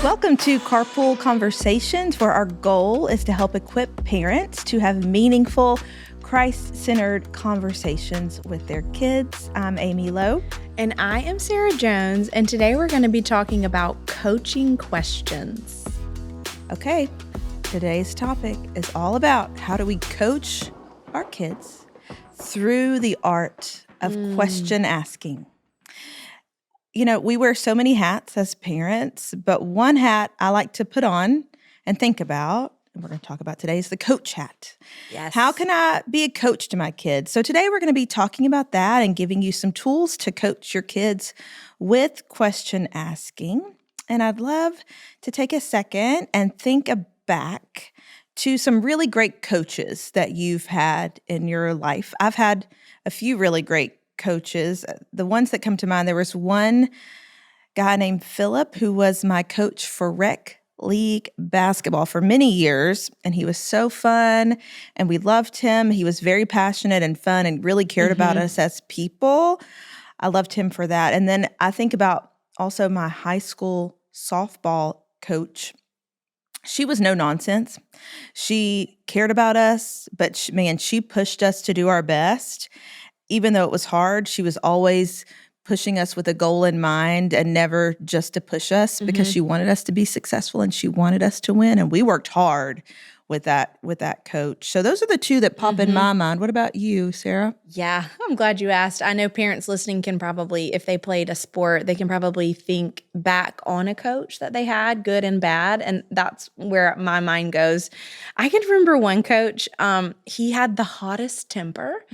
Welcome to Carpool Conversations, where our goal is to help equip parents to have meaningful, Christ-centered conversations with their kids. I'm Amy Lowe. And I am Sarah Jones, and today we're going to be talking about coaching questions. Okay, today's topic is all about how do we coach our kids through the art of question asking. You know, we wear so many hats as parents, but one hat I like to put on and think about, and we're going to talk about today, is the coach hat. Yes. How can I be a coach to my kids? So today we're going to be talking about that and giving you some tools to coach your kids with question asking. And I'd love to take a second and think back to some really great coaches that you've had in your life. I've had a few really great coaches. The ones that come to mind, there was one guy named Philip who was my coach for rec league basketball for many years, and he was so fun, and we loved him. He was very passionate and fun and really cared about us as people. I loved him for that. And then I think about also my high school softball coach. She was no nonsense. She cared about us, but she pushed us to do our best. Even though it was hard, she was always pushing us with a goal in mind and never just to push us because she wanted us to be successful and she wanted us to win. And we worked hard with that coach. So those are the two that pop in my mind. What about you, Sarah? Yeah, I'm glad you asked. I know parents listening can probably, if they played a sport, they can probably think back on a coach that they had, good and bad. And that's where my mind goes. I can remember one coach, he had the hottest temper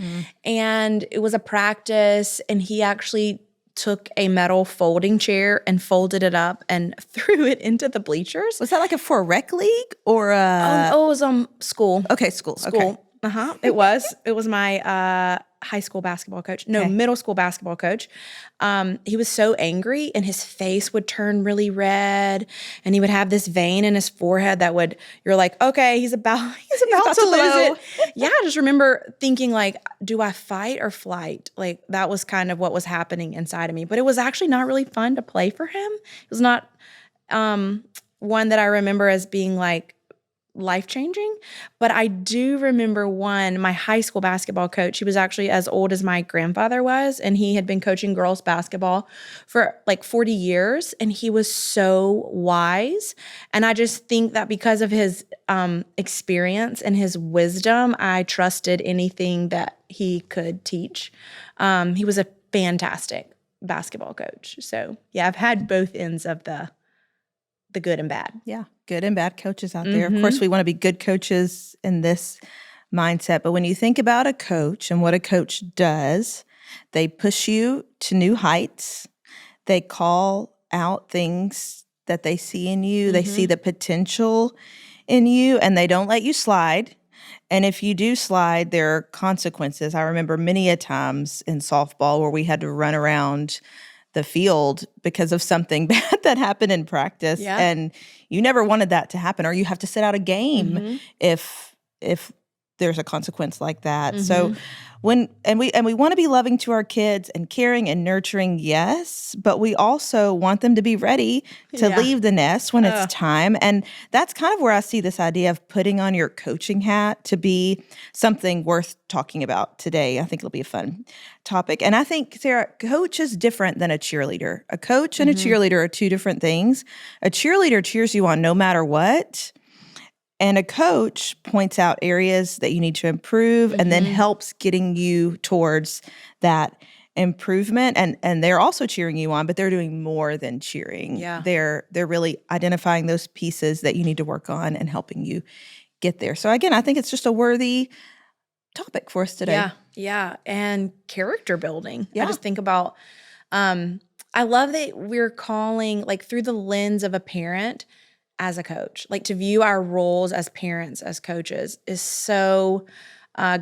and it was a practice, and he actually took a metal folding chair and folded it up and threw it into the bleachers. Was that like for a rec league or a? It was school. Okay, school. Okay. It was. It was my high school basketball coach. No, middle school basketball coach. He was so angry, and his face would turn really red, and he would have this vein in his forehead that you're like, okay, he's about to lose it. Yeah, I just remember thinking like, do I fight or flight? Like that was kind of what was happening inside of me. But it was actually not really fun to play for him. It was not one that I remember as being like life-changing, but I do remember my high school basketball coach. He was actually as old as my grandfather was, and he had been coaching girls basketball for like 40 years, and he was so wise. And I just think that because of his experience and his wisdom, I trusted anything that he could teach. He was a fantastic basketball coach. So yeah, I've had both ends of the good and bad. Yeah, good and bad coaches out there. Of course, we want to be good coaches in this mindset. But when you think about a coach and what a coach does, they push you to new heights. They call out things that they see in you. They see the potential in you, and they don't let you slide. And if you do slide, there are consequences. I remember many a times in softball where we had to run around the field because of something bad that happened in practice. Yeah. And you never wanted that to happen, or you have to sit out a game if there's a consequence like that. So we want to be loving to our kids and caring and nurturing, yes, but we also want them to be ready to leave the nest when it's time. And that's kind of where I see this idea of putting on your coaching hat to be something worth talking about today. I think it'll be a fun topic. And I think, Sarah, coach is different than a cheerleader. A coach and a cheerleader are two different things. A cheerleader cheers you on no matter what. And a coach points out areas that you need to improve and then helps getting you towards that improvement. And they're also cheering you on, but they're doing more than cheering. Yeah. They're really identifying those pieces that you need to work on and helping you get there. So again, I think it's just a worthy topic for us today. Yeah. And character building. Yeah. I just think about, I love that we're calling like through the lens of a parent as a coach, like to view our roles as parents, as coaches is so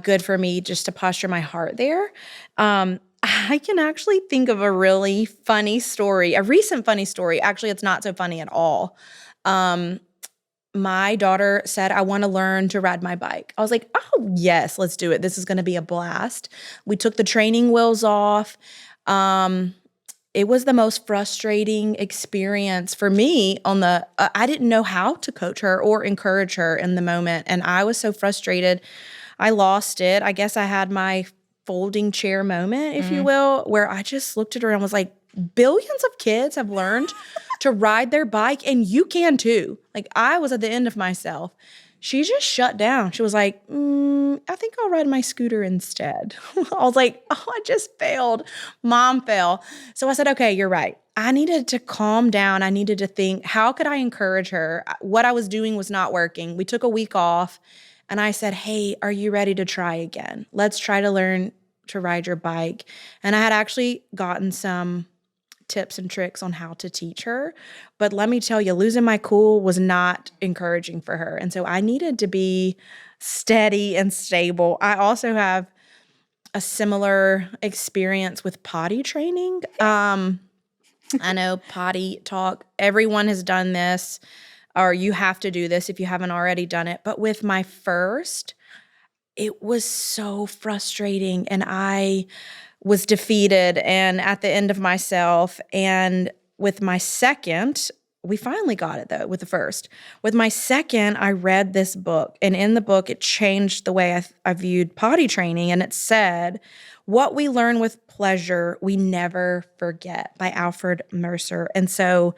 good for me just to posture my heart there. I can actually think of a really funny story, a recent funny story. Actually, it's not so funny at all. My daughter said, I want to learn to ride my bike. I was like, oh, yes, let's do it. This is going to be a blast. We took the training wheels off. it was the most frustrating experience for me I didn't know how to coach her or encourage her in the moment. And I was so frustrated. I lost it. I guess I had my folding chair moment, if you will, where I just looked at her and was like, billions of kids have learned to ride their bike and you can too. Like I was at the end of myself. She just shut down. She was like, I think I'll ride my scooter instead. I was like, oh, I just failed. Mom fell. So I said, okay, you're right. I needed to calm down. I needed to think, how could I encourage her? What I was doing was not working. We took a week off and I said, hey, are you ready to try again? Let's try to learn to ride your bike. And I had actually gotten some tips and tricks on how to teach her. But let me tell you, losing my cool was not encouraging for her. And so I needed to be steady and stable. I also have a similar experience with potty training. I know potty talk, everyone has done this, or you have to do this if you haven't already done it. But with my first, it was so frustrating and I was defeated and at the end of myself. And with my second, we finally got it though, with the first. With my second, I read this book. And in the book, it changed the way I viewed potty training. And it said, "What we learn with pleasure, we never forget," by Alfred Mercer. And so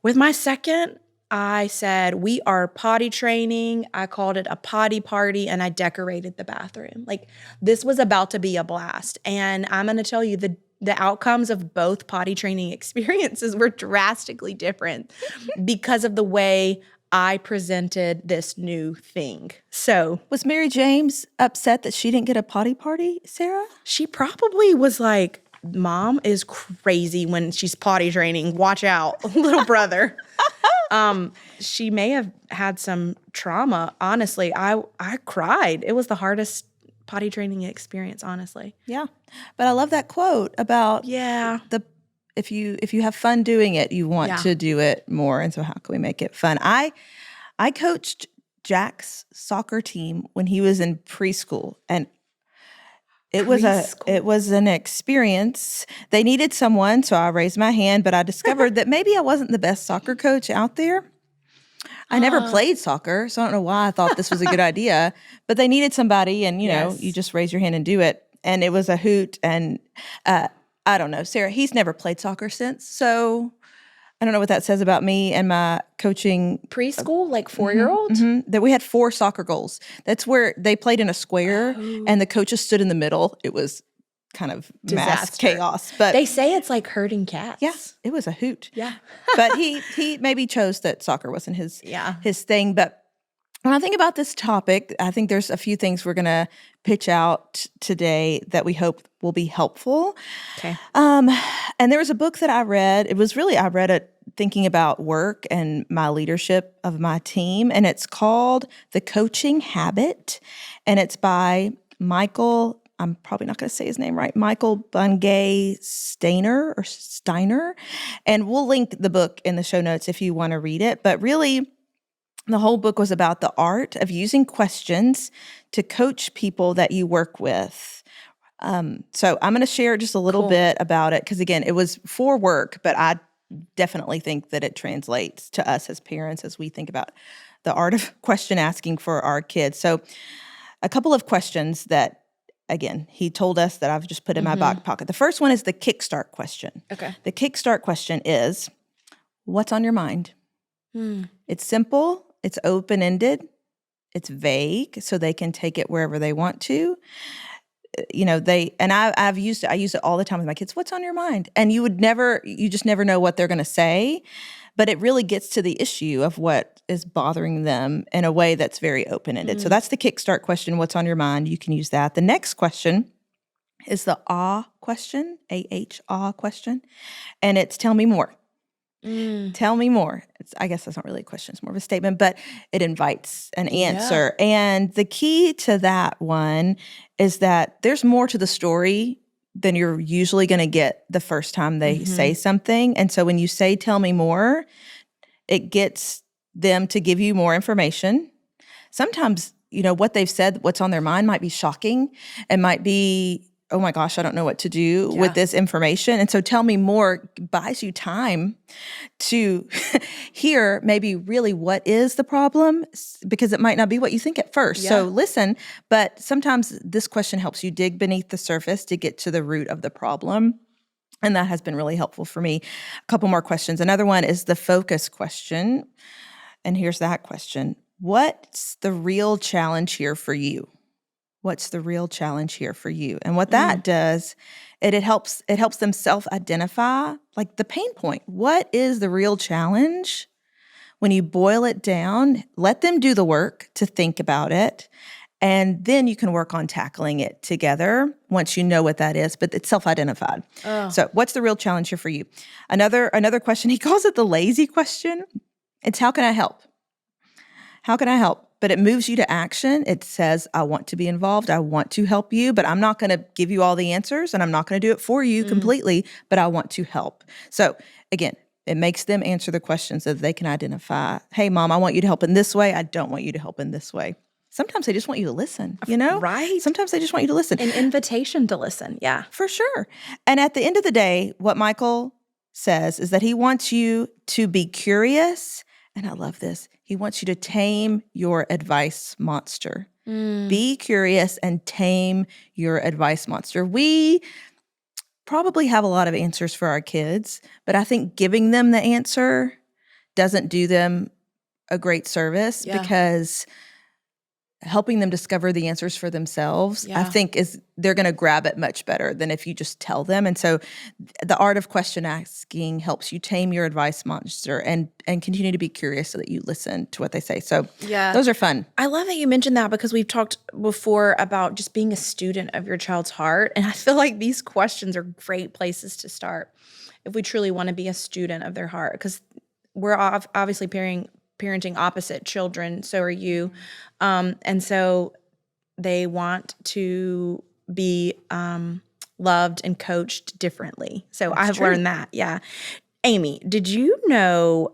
with my second, I said, we are potty training. I called it a potty party and I decorated the bathroom. Like this was about to be a blast. And I'm going to tell you the outcomes of both potty training experiences were drastically different because of the way I presented this new thing. So Was Mary James upset that she didn't get a potty party, Sarah? she probably was like, Mom is crazy when she's potty training. Watch out, little brother. She may have had some trauma. Honestly, I cried. It was the hardest potty training experience, honestly. Yeah. But I love that quote about if you have fun doing it, you want to do it more. And so how can we make it fun? I coached Jack's soccer team when he was in preschool, and it was an experience. They needed someone, so I raised my hand, but I discovered that maybe I wasn't the best soccer coach out there. I never played soccer, so I don't know why I thought this was a good idea, but they needed somebody, and you know, you just raise your hand and do it. And it was a hoot, and I don't know, Sarah, he's never played soccer since, so I don't know what that says about me and my coaching. Preschool, like 4-year-old? That we had 4 soccer goals. That's where they played in a square and the coaches stood in the middle. It was kind of mass chaos. But they say it's like herding cats. Yes, it was a hoot. Yeah. But he maybe chose that soccer wasn't his thing. But when I think about this topic, I think there's a few things we're going to pitch out today that we hope will be helpful. Okay. And there was a book that I read. I read it thinking about work and my leadership of my team. And it's called The Coaching Habit. And it's by Michael, I'm probably not going to say his name right, Michael Bungay Steiner. And we'll link the book in the show notes if you want to read it. But really, the whole book was about the art of using questions to coach people that you work with. So I'm going to share just a little bit about it because, again, it was for work, but I definitely think that it translates to us as parents as we think about the art of question asking for our kids. So a couple of questions that, again, he told us that I've just put in my back pocket. The first one is the kickstart question. Okay. The kickstart question is, what's on your mind? It's simple. It's open-ended. It's vague, so they can take it wherever they want to. You know, I use it all the time with my kids. What's on your mind? And you just never know what they're going to say, but it really gets to the issue of what is bothering them in a way that's very open-ended. So that's the kickstart question. What's on your mind? You can use that. The next question is the AH question, AH question, and it's tell me more. Tell me more. I guess that's not really a question. It's more of a statement, but it invites an answer. And the key to that one is that there's more to the story than you're usually going to get the first time they say something. And so when you say, tell me more, it gets them to give you more information. Sometimes, you know, what they've said, what's on their mind might be shocking. It might be oh my gosh, I don't know what to do with this information. And so tell me more buys you time to hear maybe really what is the problem, because it might not be what you think at first. So listen, but sometimes this question helps you dig beneath the surface to get to the root of the problem. And that has been really helpful for me. A couple more questions. Another one is the focus question. And here's that question. What's the real challenge here for you? What's the real challenge here for you? And what that does, it helps them self-identify, like the pain point. What is the real challenge? When you boil it down, let them do the work to think about it. And then you can work on tackling it together once you know what that is, but it's self-identified. So what's the real challenge here for you? Another question, he calls it the lazy question. It's how can I help? How can I help? But it moves you to action. It says, I want to be involved. I want to help you, but I'm not going to give you all the answers and I'm not going to do it for you completely, but I want to help. So again, it makes them answer the questions so that they can identify, hey, Mom, I want you to help in this way. I don't want you to help in this way. Sometimes they just want you to listen, Right. Sometimes they just want you to listen. An invitation to listen. Yeah. For sure. And at the end of the day, what Michael says is that he wants you to be curious. And I love this. He wants you to tame your advice monster. Be curious and tame your advice monster. We probably have a lot of answers for our kids, but I think giving them the answer doesn't do them a great service because helping them discover the answers for themselves, I think they're going to grab it much better than if you just tell them. And so the art of question asking helps you tame your advice monster and continue to be curious so that you listen to what they say. So those are fun. I love that you mentioned that because we've talked before about just being a student of your child's heart. And I feel like these questions are great places to start if we truly want to be a student of their heart, because we're obviously parenting opposite children. So are you. And so they want to be loved and coached differently. So I have learned that. Yeah. Amy, do you know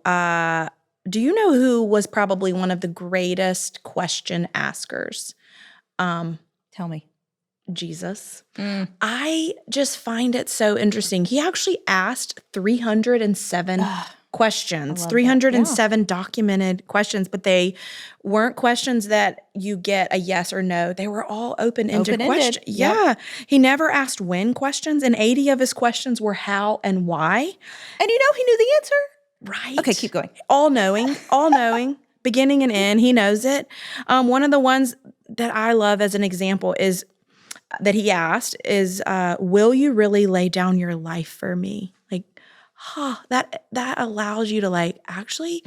who was probably one of the greatest question askers? Tell me. Jesus. I just find it so interesting. He actually asked 307 questions, 307 documented questions, but they weren't questions that you get a yes or no. They were all open-ended questions. Yeah. He never asked when questions, and 80 of his questions were how and why. And he knew the answer? Right. Okay, keep going. All knowing, beginning and end. He knows it. One of the ones that I love as an example is that he asked is, will you really lay down your life for me? That allows you to actually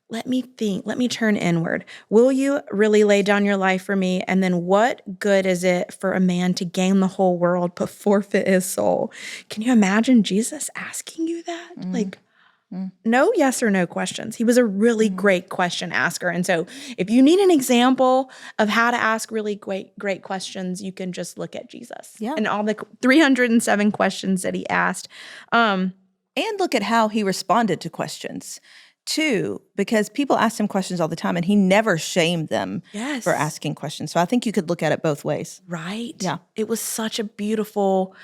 let me think, let me turn inward. Will you really lay down your life for me? And then what good is it for a man to gain the whole world but forfeit his soul? Can you imagine Jesus asking you that? No yes or no questions. He was a really great question asker. And so if you need an example of how to ask really great questions, you can just look at Jesus and all the 307 questions that he asked. And look at how he responded to questions, too, because people ask him questions all the time, and he never shamed them for asking questions. So I think you could look at it both ways. Right? Yeah. It was such a beautiful,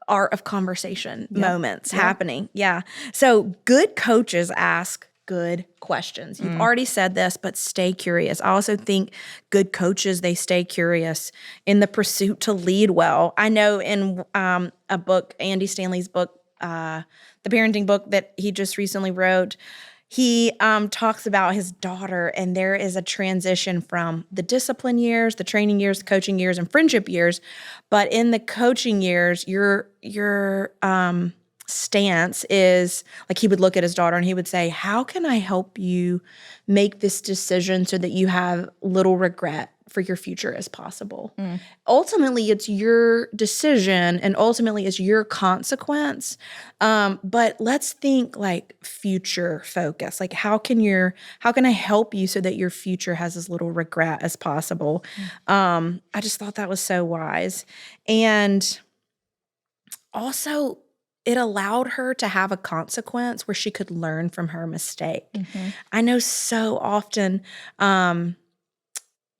art of conversation moments happening. Yeah. So good coaches ask good questions. You've already said this, but stay curious. I also think good coaches, they stay curious in the pursuit to lead well. I know in a book, Andy Stanley's book, the parenting book that he just recently wrote, he talks about his daughter, and there is a transition from the discipline years, the training years, the coaching years, and friendship years. But in the coaching years, your stance is he would look at his daughter and he would say, how can I help you make this decision so that you have little regret for your future as possible? Ultimately, it's your decision and ultimately it's your consequence. But let's think future focus. How can I help you so that your future has as little regret as possible? I just thought that was so wise. And also, it allowed her to have a consequence where she could learn from her mistake. I know so often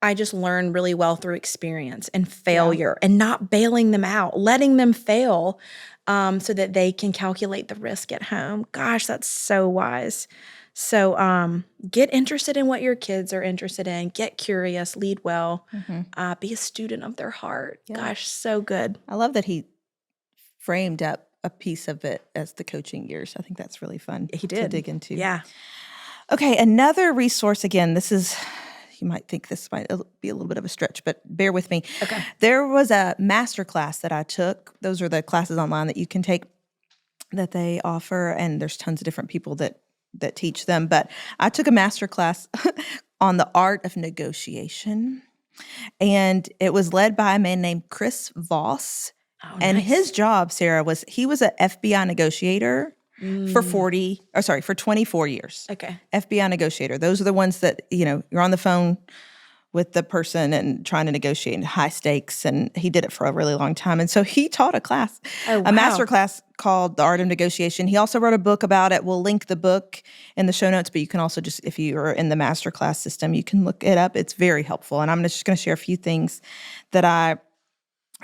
I just learn really well through experience and failure and not bailing them out, letting them fail so that they can calculate the risk at home. Gosh, that's so wise. So get interested in what your kids are interested in. Get curious, lead well, be a student of their heart. Yeah. Gosh, so good. I love that he framed up a piece of it as the coaching years. I think that's really fun to dig into. Yeah. Okay, another resource, again, this is, you might think this might be a little bit of a stretch, but bear with me. Okay. There was a master class that I took. Those are the classes online that you can take that they offer, and there's tons of different people that teach them. But I took a master class on the art of negotiation, and it was led by a man named Chris Voss. Oh, and nice. His job, Sarah, was he was an FBI negotiator for 24 years. Okay. FBI negotiator. Those are the ones that, you're on the phone with the person and trying to negotiate high stakes. And he did it for a really long time. And so he taught a class, a master class called The Art of Negotiation. He also wrote a book about it. We'll link the book in the show notes, but you can also just, if you are in the master class system, you can look it up. It's very helpful. And I'm just going to share a few things that I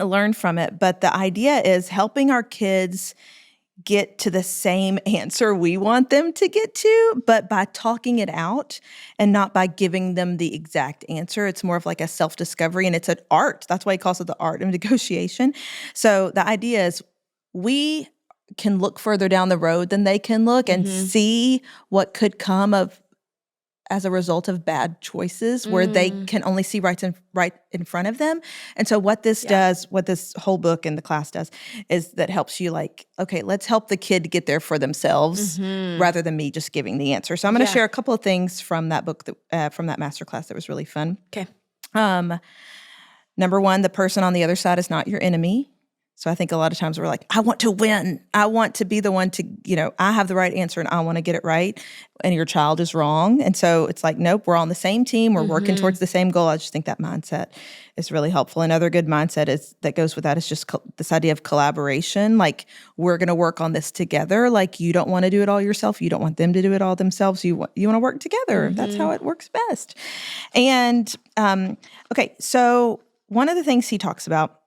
learned from it. But the idea is helping our kids get to the same answer we want them to get to, but by talking it out and not by giving them the exact answer. It's more of like a self-discovery, and it's an art. That's why he calls it the art of negotiation. So the idea is we can look further down the road than they can look and see what could come of as a result of bad choices where they can only see right in front of them. And so what this does, what this whole book and the class does, is that helps you okay, let's help the kid get there for themselves rather than me just giving the answer. So I'm going to share a couple of things from that book, from that masterclass that was really fun. Okay. Number one, the person on the other side is not your enemy. So I think a lot of times we're like, I want to win. I want to be the one to, I have the right answer and I want to get it right. And your child is wrong. And so it's like, nope, we're on the same team. We're working towards the same goal. I just think that mindset is really helpful. Another good mindset that goes with that is just this idea of collaboration. Like, we're going to work on this together. Like, you don't want to do it all yourself. You don't want them to do it all themselves. You want to work together. That's how it works best. And, okay, so one of the things he talks about,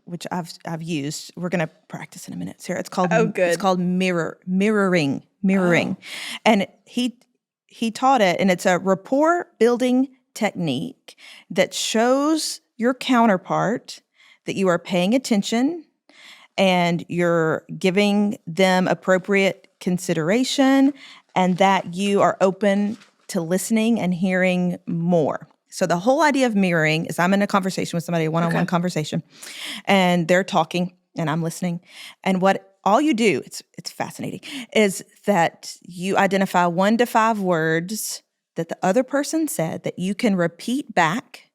which I've used, we're going to practice in a minute, Sarah. It's called It's called mirroring. Oh. And he taught it, and it's a rapport building technique that shows your counterpart that you are paying attention and you're giving them appropriate consideration and that you are open to listening and hearing more. So the whole idea of mirroring is I'm in a conversation with somebody, a one-on-one conversation, and they're talking and I'm listening. And what all you do, it's fascinating, is that you identify 1 to 5 words that the other person said that you can repeat back,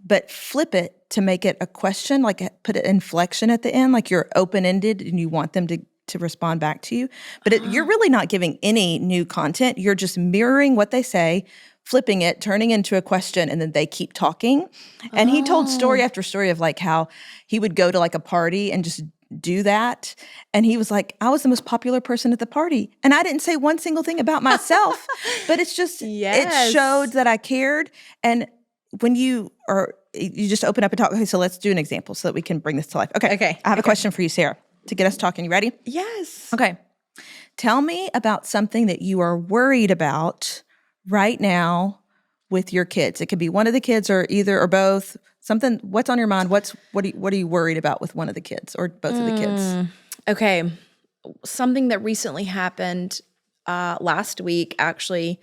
but flip it to make it a question, like put an inflection at the end, like you're open-ended and you want them to respond back to you. But you're really not giving any new content. You're just mirroring what they say, flipping it, turning into a question, and then they keep talking. And he told story after story of like how he would go to like a party and just do that. And he was like, I was the most popular person at the party. And I didn't say one single thing about myself, but it's just, it showed that I cared. And when you just open up and talk. Okay, so let's do an example so that we can bring this to life. Okay. I have a question for you, Sarah, to get us talking. You ready? Yes. Okay. Tell me about something that you are worried about right now with your kids. It could be one of the kids or either or both. Something, what's on your mind? What are you worried about with one of the kids or both of the kids? Okay. Something that recently happened last week, actually.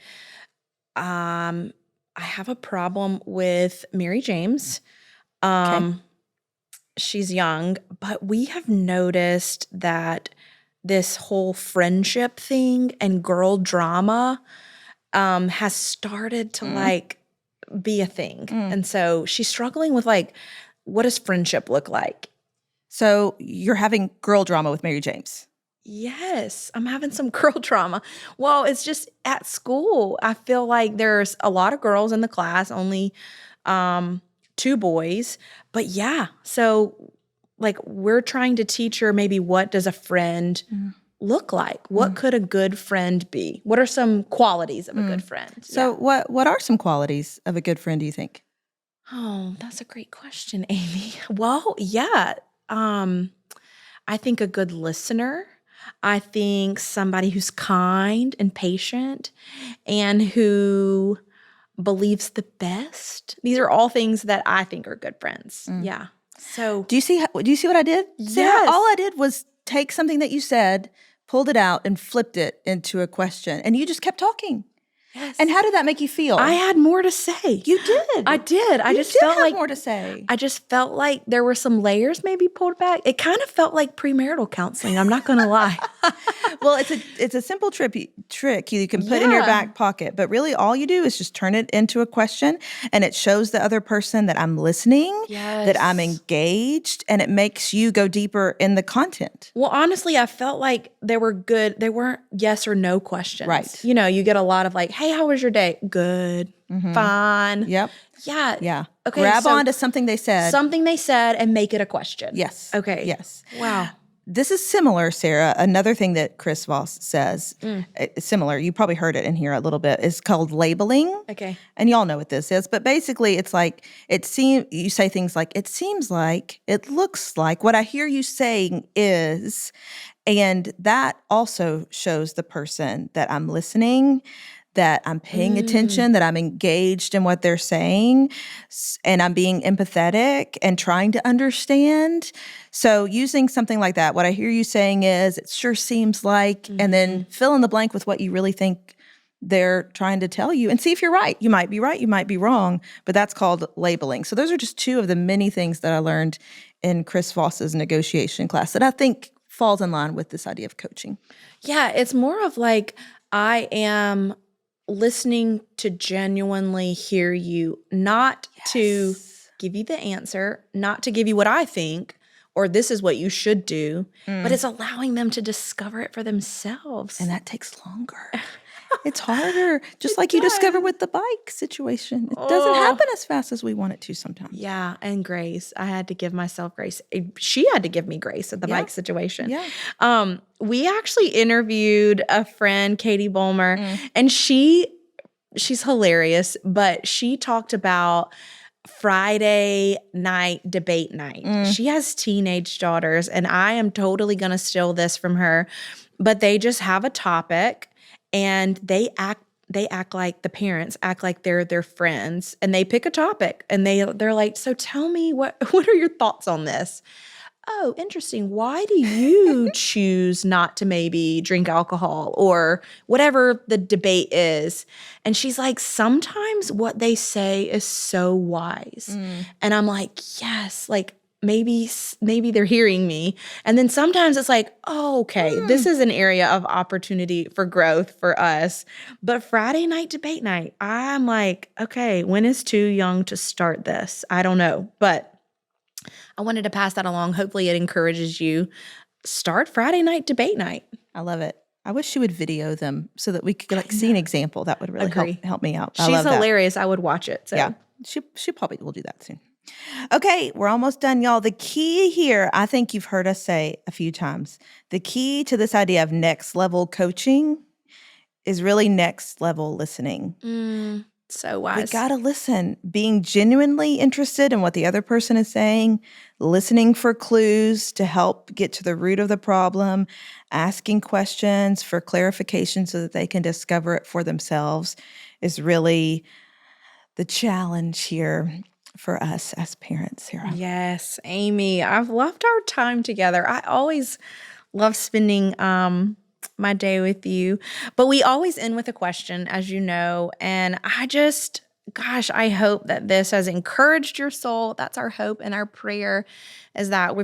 I have a problem with Mary James. She's young, but we have noticed that this whole friendship thing and girl drama has started to be a thing. And so she's struggling with what does friendship look like? So you're having girl drama with Mary James. Yes, I'm having some girl drama. Well, it's just at school. I feel like there's a lot of girls in the class, only 2 boys. But yeah, so we're trying to teach her maybe what does a friend look like? What could a good friend be? What are some qualities of a good friend? So what are some qualities of a good friend, do you think? Oh, that's a great question, Amy. Well, yeah. I think a good listener. I think somebody who's kind and patient and who believes the best. These are all things that I think are good friends. Yeah. So Do you see what I did, Sarah? Yes. All I did was take something that you said, pulled it out, and flipped it into a question, and you just kept talking. yes. And how did that make you feel? I had more to say. You did. I did. I You just did felt have like more to say. I just felt like there were some layers maybe pulled back. It kind of felt like premarital counseling. I'm not going to lie. Well, it's a simple trick you can put in your Yeah. back pocket, but really all you do is just turn it into a question, and it shows the other person that I'm listening, that I'm Yes. engaged, and it makes you go deeper in the content. Well, honestly, I felt like they weren't yes or no questions. Right. You know, you get a lot of like, hey, how was your day? Good. Fine. Yep. Yeah. Yeah. Okay. Grab so on to something they said. something they said and make it a question. Yes. Okay. Yes. Wow. This is similar, Sarah. Another thing that Chris Voss says, similar, you probably heard it in here a little bit, is called labeling. Okay. And y'all know what this is, but basically it's like, you say things like, it seems like, it looks like, what I hear you saying is, and that also shows the person that I'm listening, that I'm paying attention, that I'm engaged in what they're saying, and I'm being empathetic and trying to understand. So using something like that, what I hear you saying is, it sure seems like, and then fill in the blank with what you really think they're trying to tell you, and see if you're right. You might be right, you might be wrong, but that's called labeling. So those are just two of the many things that I learned in Chris Voss's negotiation class that I think falls in line with this idea of coaching. Yeah. It's more of like, I am listening to genuinely hear you, not to give you the answer, not to give you what I think, or this is what you should do, but it's allowing them to discover it for themselves. And that takes longer. It's harder, just like you discovered with the bike situation. It doesn't happen as fast as we want it to sometimes. Yeah, and grace. I had to give myself grace. She had to give me grace at the bike situation. Yeah. We actually interviewed a friend, Katie Bulmer, and she's hilarious, but she talked about Friday night debate night. She has teenage daughters, and I am totally going to steal this from her, but they just have a topic and they act like the parents act like they're their friends, and they pick a topic and they're like, so tell me what are your thoughts on this? Oh, interesting. Why do you choose not to maybe drink alcohol or whatever the debate is? And she's like, sometimes what they say is so wise. And I'm like, yes, like maybe they're hearing me. And then sometimes it's like, oh, okay, this is an area of opportunity for growth for us. But Friday night debate night, I'm like, okay, when is too young to start this? I don't know, but I wanted to pass that along. Hopefully it encourages you. Start Friday night debate night. I love it. I wish she would video them so that we could see an example. That would really help me out. She's hilarious. I would watch it. So. Yeah, she probably will do that soon. Okay, we're almost done, y'all. The key here, I think you've heard us say a few times, the key to this idea of next level coaching is really next level listening. So wise. We gotta listen, being genuinely interested in what the other person is saying, listening for clues to help get to the root of the problem, asking questions for clarification so that they can discover it for themselves is really the challenge here for us as parents, Sarah. Yes, Amy. I've loved our time together. I always love spending my day with you. But we always end with a question, as you know. And I hope that this has encouraged your soul. That's our hope and our prayer, is that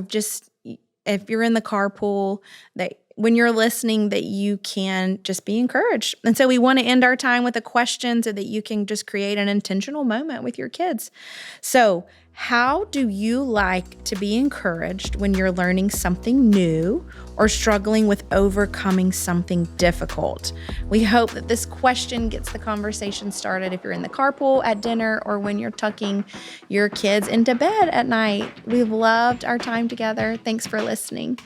if you're in the carpool, that when you're listening, that you can just be encouraged. And so we want to end our time with a question so that you can just create an intentional moment with your kids. So, how do you like to be encouraged when you're learning something new or struggling with overcoming something difficult? We hope that this question gets the conversation started if you're in the carpool, at dinner, or when you're tucking your kids into bed at night. We've loved our time together. Thanks for listening.